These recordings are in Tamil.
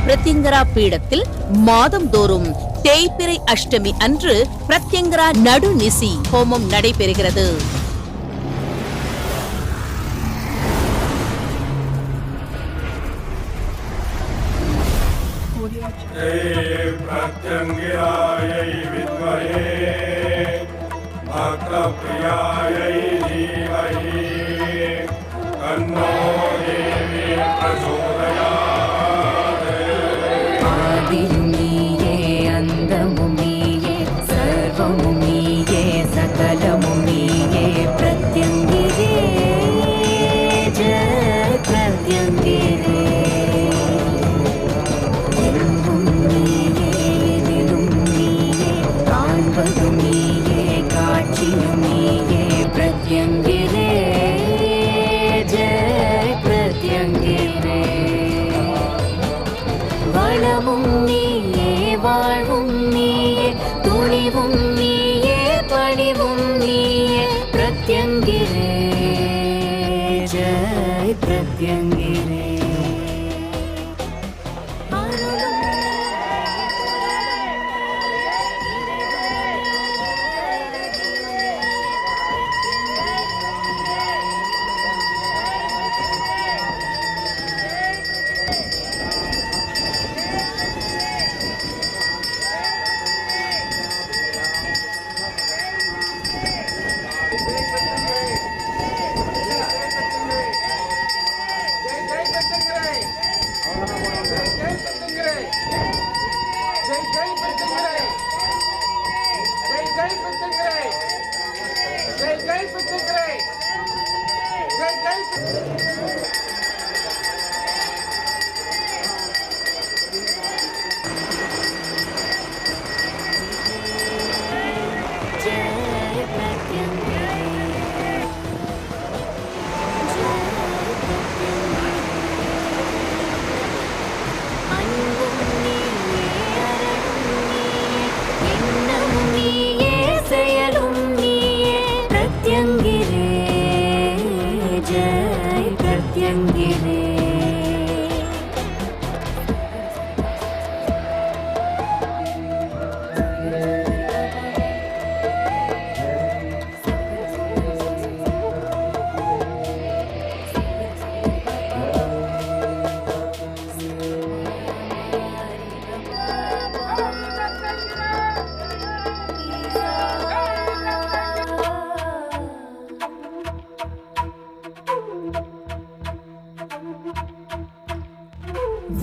பிரத்யங்கரா பீடத்தில் மாதந்தோறும் தேய்பிறை அஷ்டமி அன்று பிரத்யங்கரா நடுநிசி ஹோமம் நடைபெறுகிறது.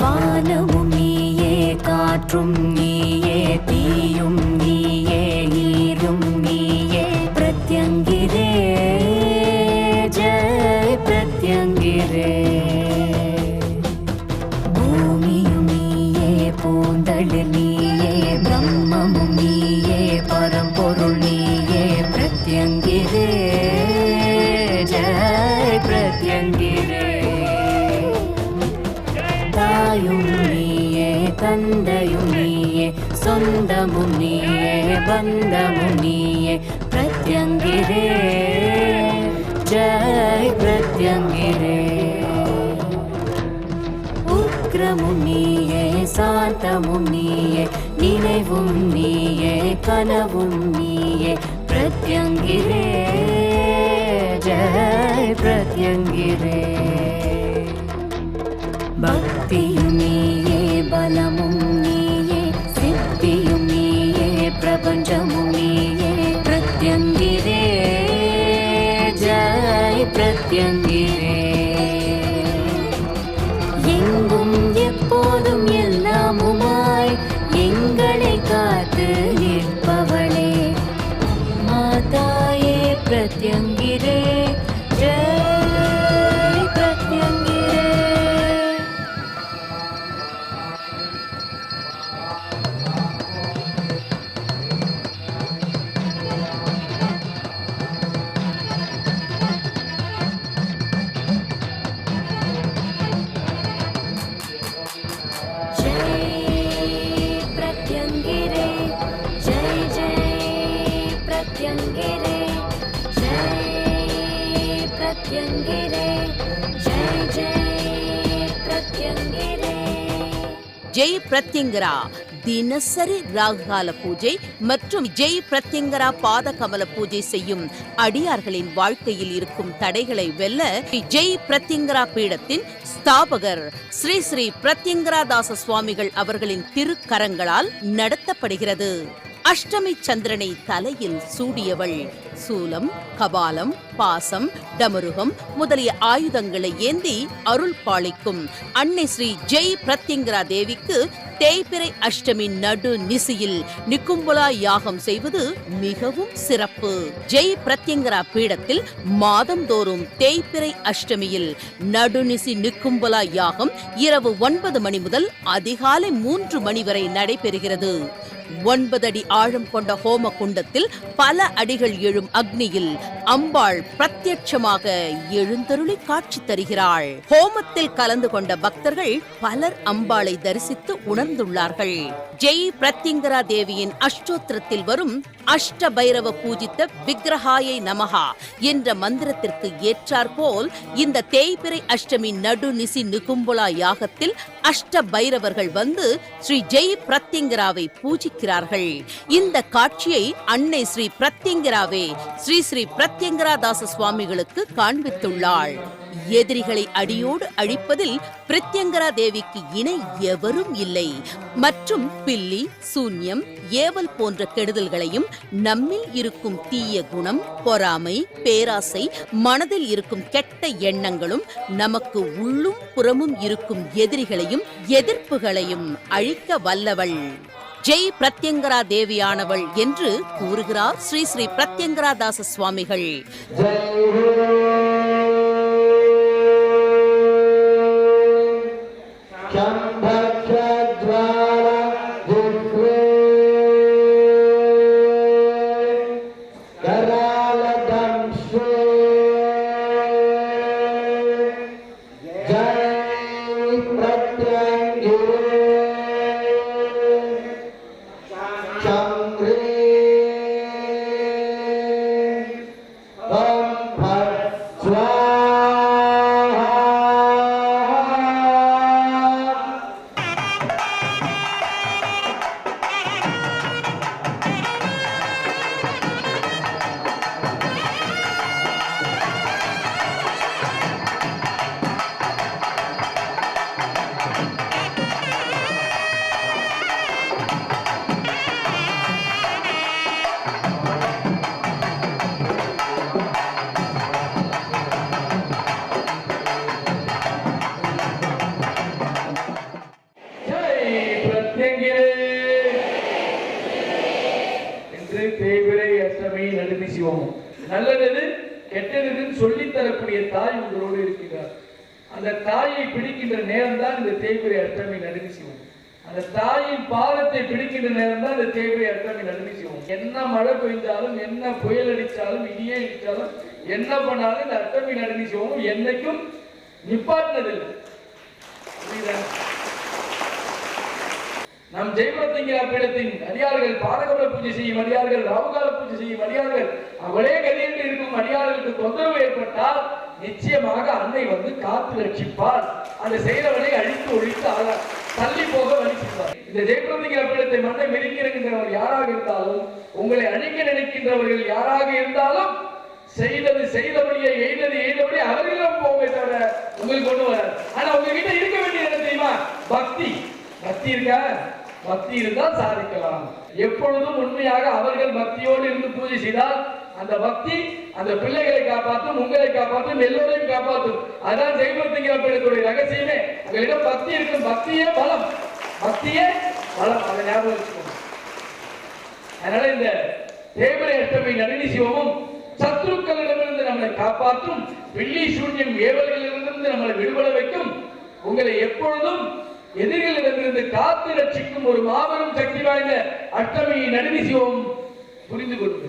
வானமும் நீயே, காற்றும் நீயே, தீயும் நீயே, நீரும் நீயே, பிரத்யங்கிரே ஜெய் பிரத்யங்கிரே. பூமியும் நீயே, பூந்தளிர் நீயே, பிரம்மமும் நீயே, பரம்பொருள் நீயே, பிரத்யங்கிரே ஜெய் பிரத்யங்கிரே. தாயும் நீயே, தந்தையும் நீயே, சொந்தமும் நீயே, பந்தமும் நீயே, பிரத்யங்கிரே ஜெய் பிரத்யங்கிரே. உக்ரமும் நீயே, சாந்தமும் நீயே, நினைவும் நீயே, கனவும் நீயே, பிரத்யங்கிரே ஜெய் பிரத்யங்கிரே. பக்தியும் நீயே, பலமும் நீயே, சித்தியும் நீயே, பிரபஞ்சமும் நீயே, பிரத்யங்கிரே ஜெய் பிரத்யங்கிரே. எங்கும் எப்போதும் எல்லாமுமாய் எங்களை காத்து நிற்பவளே, மாதாயே பிரத்யங்கிரே ஜெய் பிரத்யங்கிரே. ஜெய் ஜெய் பிரத்யங்கரா தினசரி ராகுகால பூஜை மற்றும் ஜெய் பிரத்யங்கரா பாத கமல பூஜை செய்யும் அடியார்களின் வாழ்க்கையில் இருக்கும் தடைகளை வெல்ல ஜெய் பிரத்யங்கரா பீடத்தின் ஸ்தாபகர் ஸ்ரீ ஸ்ரீ பிரத்யங்கராதாச சுவாமிகள் அவர்களின் திருக்கரங்களால் நடத்தப்படுகிறது. அஷ்டமி சந்திரனை தலையில் சூடியவள் சூலம், கபாலம், பாசம், டமருகம் முதலிய ஆயுதங்களை ஏந்தி அருள் பாலிக்கும் அன்னை ஸ்ரீ ஜெய் பிரத்யங்கரா தேவிக்கு தேய்பிறை அஷ்டமி நடு நிசியில் நிக்கும்பலா யாகம் செய்வது மிகவும் சிறப்பு. ஜெய் பிரத்யங்கரா பீடத்தில் மாதந்தோறும் தேய்பிறை அஷ்டமியில் நடுநிசி நிக்கும்பலா யாகம் இரவு 9 மணி முதல் அதிகாலை 3 மணி வரை நடைபெறுகிறது. 9 அடி ஆழம் கொண்ட ஹோம குண்டத்தில் பல அடிகள் எழும் அக்னியில் அம்பாள் பிரத்யட்சமாக எழுந்தருளி காட்சி தருகிறாள். ஹோமத்தில் கலந்து கொண்ட பக்தர்கள் பலர் அம்பாளை தரிசித்து உணர்ந்துள்ளார்கள். ஜெய் பிரத்யங்கரா தேவியின் அஷ்டோத்திரத்தில் வரும் அஷ்ட பைரவ பூஜித்த விக்கிரகாயை நமஹா என்ற மந்திரத்திற்கு ஏற்றாற்போல் இந்த தேய்பிறை அஷ்டமி நடு நிசி நிகும்பலா யாகத்தில் அஷ்ட பைரவர்கள் வந்து ஸ்ரீ ஜெய் பிரத்யங்கராவை பூஜிக்கிறார்கள். இந்த காட்சியை அன்னை ஸ்ரீ பிரத்யங்கராவே ஸ்ரீ ஸ்ரீ பிரத்யங்கராதாச சுவாமிகளுக்கு காண்பித்துள்ளாள். எதிரிகளை அடியோடு அழிப்பதில் பிரத்யங்கரா தேவிக்கு இணை எவரும் இல்லை மற்றும் பில்லி, சூன்யம், ஏவல் போன்ற கெடுதல்களையும் நம்மில் இருக்கும் தீய குணம், பொறாமை, பேராசை, மனதில் இருக்கும் கெட்ட எண்ணங்களும் நமக்கு உள்ளும் புறமும் இருக்கும் எதிரிகளையும் எதிர்ப்புகளையும் அழிக்க வல்லவள் ஜெய் பிரத்யங்கரா தேவியானவள் என்று கூறுகிறார் ஸ்ரீ ஸ்ரீ பிரத்யங்கராதாச சுவாமிகள். நல்லது கெட்டது சொல்லித் தரக்கூடிய தாய் உங்களோடு இருக்கிறார். அந்த தாயை பிடிக்கின்ற நேரம் தான் இந்த தேய்பிறை அஷ்டமி நடுங்கி சிவம். அந்த தாயின் பாதத்தை பிடிக்கின்ற நேரம் தான் இந்த தேய்பிறை அஷ்டமி நடுங்கி சிவம். என்ன மழை பெய்தாலும், என்ன புயல் அடித்தாலும், இடியே அடித்தாலும், என்ன பண்ணாலும் இந்த அஷ்டமி நடுங்கி சிவம் என்னைக்கும் நிப்பாட்டினதில்லை. நம் ஜெயபிரத்யங்கரா பீடத்தின் அடியார்கள், பாதகமல பூஜை செய்யும் அடியார்கள், ராவுகால பூஜை செய்யும் அடியார்கள், அவளே கதியில் இருக்கும் அடியார்களுக்கு தொந்தரவு ஏற்பட்டால் நிச்சயமாக அன்னை வந்து காத்து ரட்சிப்பார். அந்த செய்தவனை அழித்து ஒழித்து தள்ளி போக வலிக்கிறார். இந்த ஜெயபிரத்யங்கரா பீடத்தை மண்ணை மிதிக்கிறவர் யாராக இருந்தாலும், உங்களை அழிக்க நினைக்கின்றவர்கள் யாராக இருந்தாலும், செய்தது செய்தபடியே எய்தது எய்தபடியே அவர்களிடம் போவே தவிர உங்களுக்கு கொண்டு வர. ஆனா உங்ககிட்ட இருக்க வேண்டியது என்ன தெரியுமா? பக்தி. பக்தி இருக்கா? பக்தி இருந்தால் சாதிக்கலாம். எப்பொழுதும் உண்மையாக அவர்கள் பக்தியோடு இருந்து பூஜை செய்தால் அந்த பக்தி அந்த பிள்ளைகளை காப்பாற்றும், உங்களை காப்பாற்றும், எல்லோரையும் காப்பாற்றும். அதான் ஜெயபிரத்யங்கரா பீடத்துடைய ரகசியமே. உங்களிடம் பக்தி இருக்கும். பக்தியே பலம், பக்தியே பலம். அதை ஞாபகம் வச்சுக்கோங்க. அதனால இந்த தேய்பிறை அஷ்டமி நளினி சிவமும் சத்ருக்களிடமிருந்து நம்மளை காப்பாற்றும், பில்லி சூன்யம் ஏவல்களிலிருந்து நம்மளை விடுபட வைக்கும், உங்களை எப்பொழுதும் எதிரிகளிடமிருந்து காத்து ரட்சிக்கும் ஒரு மாபெரும் சக்தி வாய்ந்த அஷ்டமி நளினி சிவம் புரிந்து கொள்வது.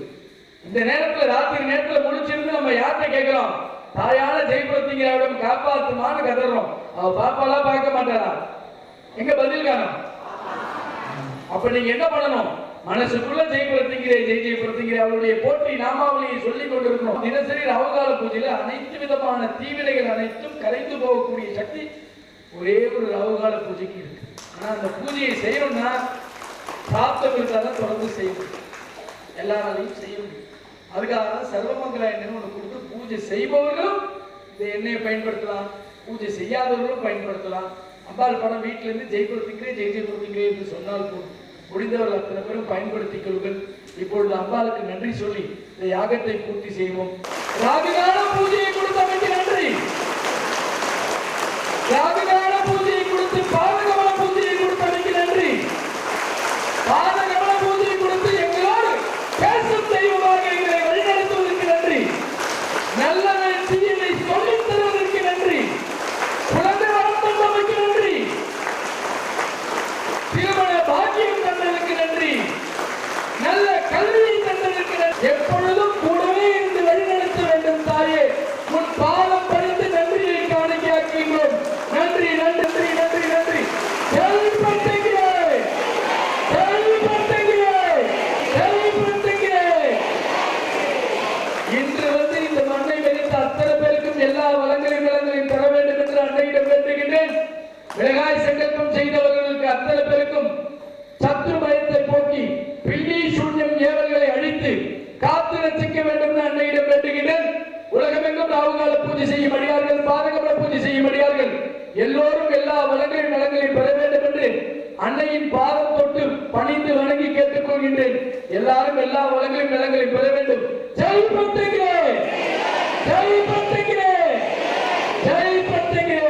இந்த நேரத்தில் ராத்திரி நேரத்தில் முடிச்சிருந்து நம்ம யார்கிட்ட கேட்கிறோம்? தாயான ஜெயபிரத்யங்கராவிடம் காப்பாத்துமான்னு கதறோம். அவ பாப்பாலாம் பார்க்க மாட்டாரா? எங்க பதில் காணும்? அப்ப நீங்க என்ன பண்ணணும்? மனசுக்குள்ள ஜெயபிரத்யங்கரே ஜெய் ஜெயபிரத்யங்கரே அவருடைய போற்றி நாமாவளியை சொல்லிக் கொண்டிருக்கணும். தினசரி ராவுகால பூஜையில அனைத்து விதமான தீவினைகள் அனைத்தும் கரைந்து போகக்கூடிய சக்தி ஒரே ஒரு ராவுகால பூஜைக்கு இருக்கு. ஆனா அந்த பூஜையை செய்யணும்னா பிராப்தம் இருந்தாதான் தொடர்ந்து செய்யணும், எல்லாராலையும் செய்ய முடியும். அதுக்காக தான் சர்வமங்கல எண்ணெய் ஒன்று கொடுத்து பூஜை செய்பவர்களும் இந்த எண்ணெயை பயன்படுத்தலாம், பூஜை செய்யாதவர்களும் பயன்படுத்தலாம். அம்பாள் படம் வீட்டில இருந்து ஜெயப்படுத்திக்கிறேன் ஜெயப்படுத்திக்கிறேன் என்று சொன்னால் போதும். முடிந்தவர்கள் அத்தனை பேரும் பயன்படுத்திக் கொள்ளுங்கள். இப்பொழுது அம்பாளுக்கு நன்றி சொல்லி இந்த யாகத்தை பூர்த்தி செய்வோம். ராகுகால பூஜையை கொடுத்தமைக்கு நன்றி. ராகுகால பூஜையை கொடுத்து பாதகமல பூஜையை கொடுத்தமைக்கு நன்றி. பாதகமல பூஜையை கொடுத்து எங்களோடு பேசும் தெய்வமாக எங்களை வழிநடத்துவதற்கு நன்றி. நல்லதை தீயதை சொல்லித் தருவதற்கு நன்றி. குழந்தை வரம் தந்தமைக்கு நன்றி. திருமண பாக்கியம் தந்ததற்கு நன்றி. நல்ல கல்வியை தந்ததற்கு நன்றி. எப்பொழுதும் கூடவே இருந்து வழிநடத்த வேண்டும் தாயே. உன் பாதம் பறித்து நன்றியை காணிக்கையாக்குகிறோம். நன்றி நன்றி நன்றி நன்றி. இன்று வந்து இந்த மண்ணை வெடித்த அத்தனை பேருக்கும் எல்லா வளங்களையும் தர வேண்டும் என்று அன்னையிடம் வேண்டுகின்றேன். விலகாய் சங்கல்பம் செய்தவர்களுக்கு அத்தனை பேருக்கும் சத்ரு பயத்தை போக்கி பில்லி சூன்யம் ஏவல்களை அழித்து காத்து ரசிக்க வேண்டும் என்று அன்னையிடம் வேண்டுகின்றேன். உலகமெங்கும் ராகுகால பூஜை செய்யும் அடியார்கள், பாதகமல பூஜை செய்யும் அடியார்கள் எல்லோரும் எல்லா வளங்களையும் பெற வேண்டும் என்று அன்னையின் பாதம் தொட்டு பணிந்து வணங்கி கேட்டுக் கொள்கின்றேன். எல்லாரும் எல்லா வளங்களையும் பெற வேண்டும். ஜெய் பத்திரிகை, ஜெய் பத்திரிகை, ஜெய் பத்திரிகை.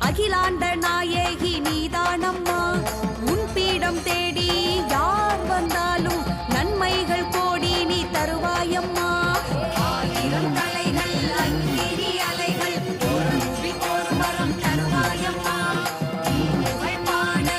அகிலாண்ட நாயகி நீதானம்மா. உன் பீடம் தேடி யார் வந்தாலும் நன்மைகள் கோடி நீ தருவாயம்மா. ஆயிரம் தலைகள் அங்கிரி அலைகள் ஒரு ரூபி ஒரு வரம் தருவாயம்மா. புகழ் பாட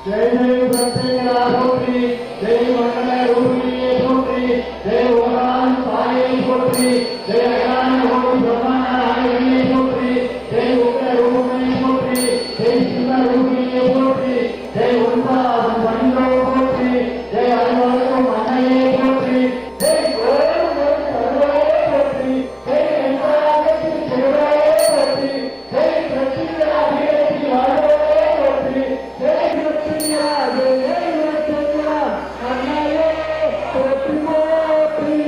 ஜெய் ஜெய் பிரத்யேகா போற்றி, ஜெய் மங்கள ரூபியே போற்றி, ஜெய் ஓரான் சாயை போற்றி, ஜெய் அகான கோடி பிரம்மநாயகியே போற்றி, ஜெய் உக்ர ரூபியே போற்றி, ஜெய் சிவ ரூபியே போற்றி, ஜெய் உன்பாதம் பணிந்தோ போற்றி, ஜெய் அனைவருக்கும் அன்னையே போற்றி, ஜெய் கோரம் சர்வரே போற்றி, ஜெய் எந்தாகத்தில் சிவரே போற்றி, ஜெய் பிரத்யேகா அபியேத்தி வாழ்வரே போற்றி, ஜெய் பிரத்யேகா ஜெய் பிரத்யேகா அன்னையே போற்றி போற்றி,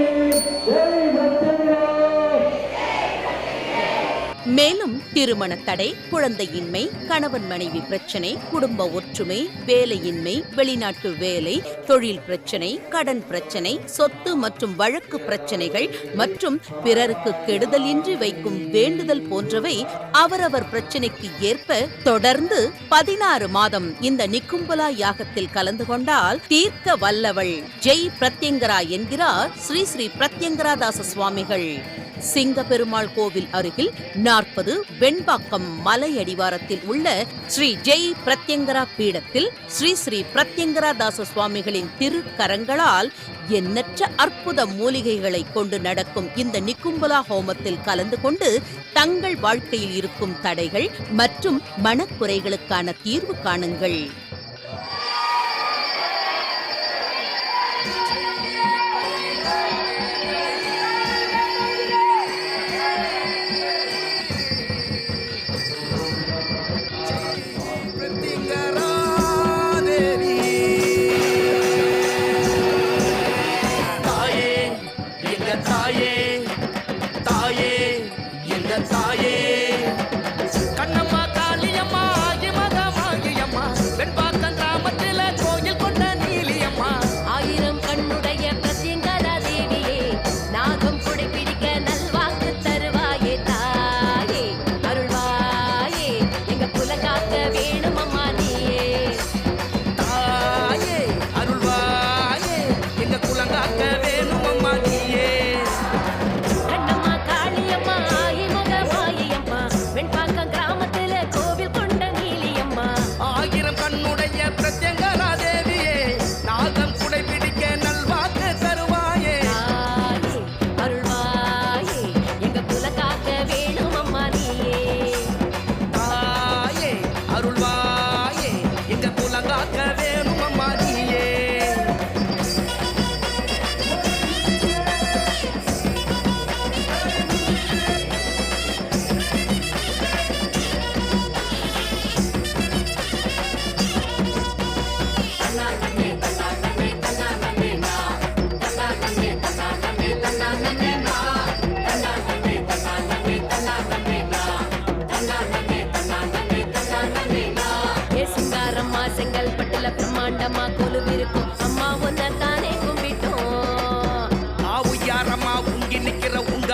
ஜெய் பிரத்யேகா. மேலும் திருமண தடை, குழந்தையின்மை, கணவன் மனைவி பிரச்சனை, குடும்ப ஒற்றுமை, வேலையின்மை, வெளிநாட்டு வேலை, தொழில் பிரச்சனை, கடன் பிரச்சனை, சொத்து மற்றும் வழக்கு பிரச்சனைகள் மற்றும் பிறருக்கு கெடுதலின்றி வைக்கும் வேண்டுதல் போன்றவை அவரவர் பிரச்சனைக்கு ஏற்ப தொடர்ந்து 16 மாதம் இந்த நிக்கும்பலா யாகத்தில் கலந்து கொண்டால் தீர்க்க வல்லவள் ஜெய் பிரத்யங்கரா என்கிறார் ஸ்ரீ ஸ்ரீ பிரத்யங்கராதாச சுவாமிகள். சிங்கப்பெருமாள் கோவில் அருகில் 40 வெண்பாக்கம் மலை அடிவாரத்தில் உள்ள ஸ்ரீ ஜெய் பிரத்யங்கரா பீடத்தில் ஸ்ரீ ஸ்ரீ பிரத்யங்கராதாச சுவாமிகளின் திருக்கரங்களால் எண்ணற்ற அற்புத மூலிகைகளை கொண்டு நடக்கும் இந்த நிக்கும்பலா ஹோமத்தில் கலந்து கொண்டு தங்கள் வாழ்க்கையில் இருக்கும் தடைகள் மற்றும் மனக்குறைகளுக்கான தீர்வு காணுங்கள்.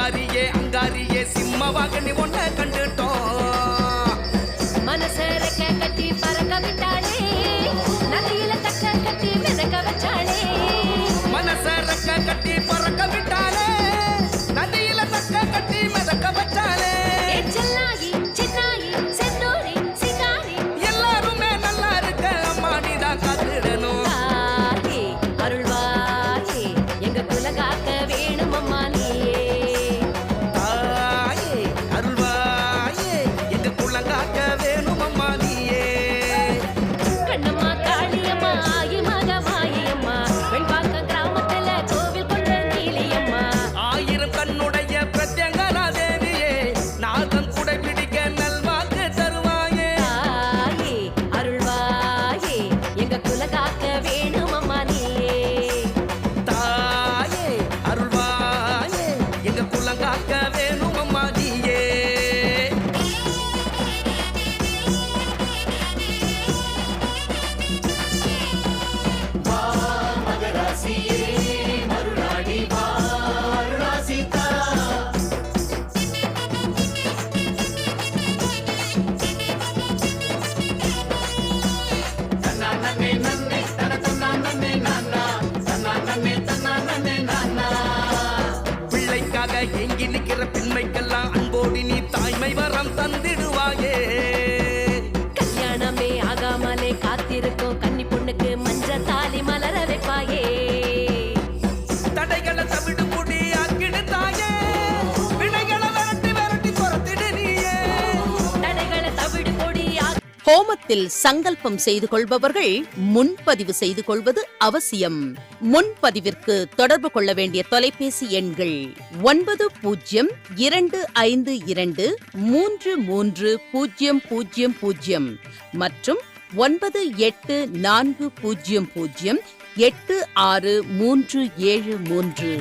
சிங்காரியே அங்காரியே சிம்மவாகனி ஒன்ன கண்டுட்டோம். மனசரக்க கட்டி பறக்க விட்டாளே, நதியில தக்க கட்டி மிதக்க வச்சாளே. மனசரக்க கட்டி பறக்க விட்டாளே, நதியில தக்க கட்டி மிதக்க வச்சாளே. செல்லாயி சின்னாயி செந்தூரி சிங்காரி எல்லாருமே நல்லா இருக்க அம்மா நீதான் காத்திடணும். தாயே அருள்வாயே, எங்க குல காக்க வேணும் அம்மா நீயே. தாயே அருள்வாயே, எங்க குலங்காக்க வேணும் அம்மா நீயே. கண்ணம்மா காளியம்மா ஆயி மகமாயம்மா, வெண்பாக்கம் கிராமத்துல கோவில் கொண்ட நீலியம்மா. ஆயிரம் கண்ணுடைய பிரத்யங்கரா தேவியே, நாதம் குடை பிடிக்க நல்வாக்கு தருவாயே. தாயே அருள்வாயே, எங்க குல காக்க வேணும் அம்மா நீயே. தாயே அருள்வாயே, எங்க குலங்காக்க வேணும் அம்மா நீயே. பிள்ளைக்காக ஏங்கி நிக்கிற பெண்மைக்கெல்லாம் அன்போடி நீ தாய்மை வரம் தந்திடுவாயே. கல்யாணமே ஆகாமலே காத்திருக்கும் கன்னி பொண்ணுக்கு மஞ்ச தாலி மலர வைப்பாயே. தடைகளை தவிடு முடி ஆக்கிடு தாயே, வினைகளை விரட்டி விரட்டி துரத்திடு நீயே. தடைகளை தவிடு பொடியா ஹோமத்தில் சங்கல்பம் செய்து கொள்பவர்கள் முன்பதிவு செய்து கொள்வது அவசியம். முன்பதிவிற்கு தொடர்பு கொள்ள வேண்டிய தொலைபேசி எண்கள் 9022330000 மற்றும் 9840086373.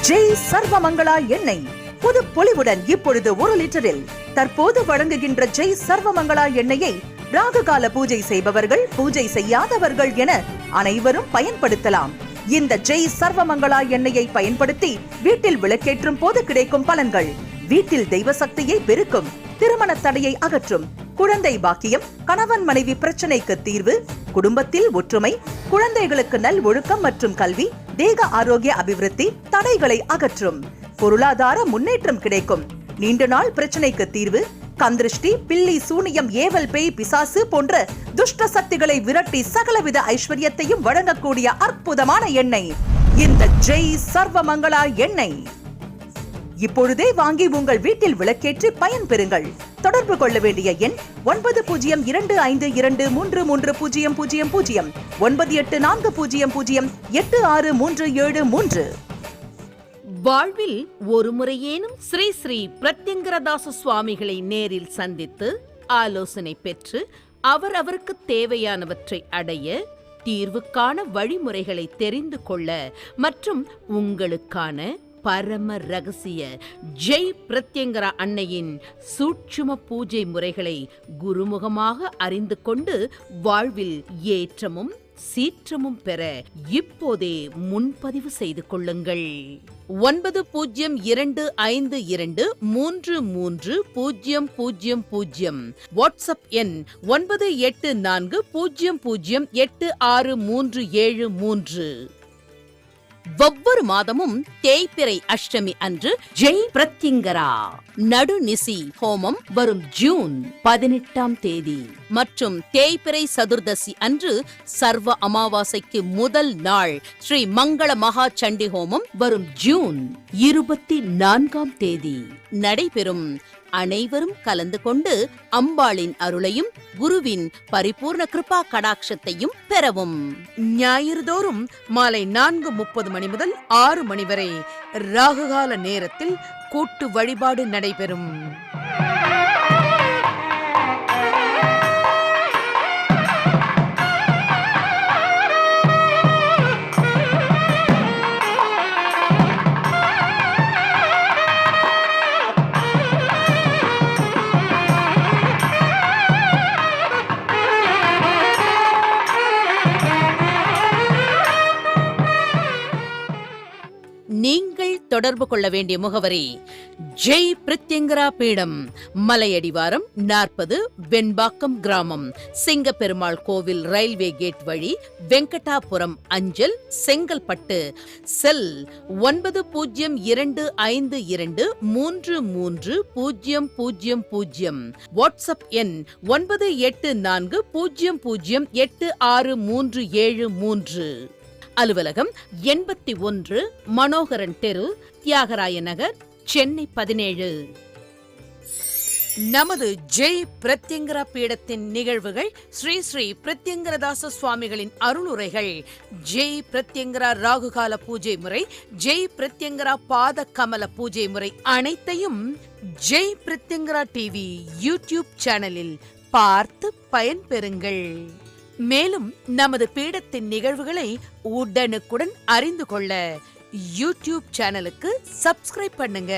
ஜெய் சர்வமங்களா எண்ணெய் புது பொலிவுடன் இப்பொழுது 1 லிட்டரில். தற்போது வழங்குகின்ற ஜெய் சர்வமங்களா எண்ணெயை ராகுகால பூஜை செய்பவர்கள், பூஜை செய்யாதவர்கள் என அனைவரும் பயன்படுத்தலாம். இந்த ஜெய் சர்வமங்களா எண்ணெயை பயன்படுத்தி வீட்டில் விளக்கேற்றும் போது கிடைக்கும் பலன்கள்: வீட்டில் தெய்வ சக்தியை பெருக்கும், திருமண தடையை அகற்றும், குழந்தை பாக்கியம், கணவன் மனைவி பிரச்சனைக்கு தீர்வு, குடும்பத்தில் ஒற்றுமை, குழந்தைகளுக்கு நல் ஒழுக்கம் மற்றும் கல்வி, தேக ஆரோக்கிய அபிவிருத்தி, தடைகளை அகற்றும், பொருளாதார முன்னேற்றம் கிடைக்கும், நீண்ட நாள் பிரச்சனைக்கு தீர்வு, கந்திருஷ்டி, பில்லி, சூனியம், ஏவல், பேய், பிசாசு போன்ற துஷ்ட சக்திகளை விரட்டி சகலவித ஐஸ்வர்யத்தையும் வழங்கக்கூடிய அற்புதமான எண்ணெய் இந்த ஜெய் சர்வமங்களா எண்ணெய். இப்பொழுதே வாங்கி உங்கள் வீட்டில் விளக்கேற்றி பயன் பெறுங்கள். தொடர்பு கொள்ள வேண்டிய எண் 9025233000 9840086373. வாழ்வில் ஒரு முறையேனும் ஸ்ரீ ஸ்ரீ பிரத்யங்கரதாச சுவாமிகளை நேரில் சந்தித்து ஆலோசனை பெற்று அவருக்கு தேவையானவற்றை அடைய, தீர்வுக்கான வழிமுறைகளை தெரிந்து கொள்ள மற்றும் உங்களுக்கான பரம ரகசிய ஜெய் பிரத்யங்கரா அன்னையின் சூட்சும பூஜை முறைகளை குருமுகமாக அறிந்து கொண்டு வாழ்வில் ஏற்றமும் சீற்றமும் பெற இப்போதே முன்பதிவு செய்து கொள்ளுங்கள். 9052233000. வாட்ஸ்அப் எண் 9840086373. ஒவ்வொரு மாதமும் தேய்பிறை அஷ்டமி அன்று ஜெய் பிரத்யங்கரா நடுநிசி ஹோமம் வரும் ஜூன் 18ஆம் தேதி மற்றும் தேய்பிறை சதுர்தசி அன்று சர்வ அமாவாசைக்கு முதல் நாள் ஸ்ரீ மங்கள மகா சண்டி ஹோமம் வரும் ஜூன் 24ஆம் தேதி நடைபெறும். அனைவரும் கலந்து கொண்டு அம்பாளின் அருளையும் குருவின் பரிபூர்ண கிருபா கடாட்சத்தையும் பெறவும். ஞாயிறுதோறும் மாலை 4:30 மணி முதல் 6 மணி வரை ராகுகால நேரத்தில் கூட்டு வழிபாடு நடைபெறும். தொடர்பு கொள்ள வேண்டிய முகவரி ஜெய் பிரத்யங்கரா பீடம், மலையடிவாரம் 40, வெண்பாக்கம் கிராமம், சிங்கப்பெருமாள் கோவில் ரயில்வே கேட் வழி, வெங்கடாபுரம் அஞ்சல், செங்கல்பட்டு. செல் 9052233000. வாட்ஸ்அப் எண் 9840086373. அலுவலகம் 81 மனோகரன் தெரு, தியாகராய நகர், சென்னை 17. நமது ஜெய் பிரத்யங்கரா பீடத்தின் நிகழ்வுகள், ஸ்ரீ ஸ்ரீ பிரத்யங்கரதாச சுவாமிகளின் அருளுரைகள், ஜெய் பிரத்யங்கரா ராகுகால பூஜை முறை, ஜெய் பிரத்யங்கரா பாத கமல பூஜை முறை அனைத்தையும் ஜெய் பிரத்யங்கரா டிவி யூடியூப் சேனலில் பார்த்து பயன்பெறுங்கள். மேலும் நமது பீடத்தின் நிகழ்வுகளை உடனுக்குடன் அறிந்து கொள்ள யூடியூப் சேனலுக்கு சப்ஸ்கிரைப் பண்ணுங்க.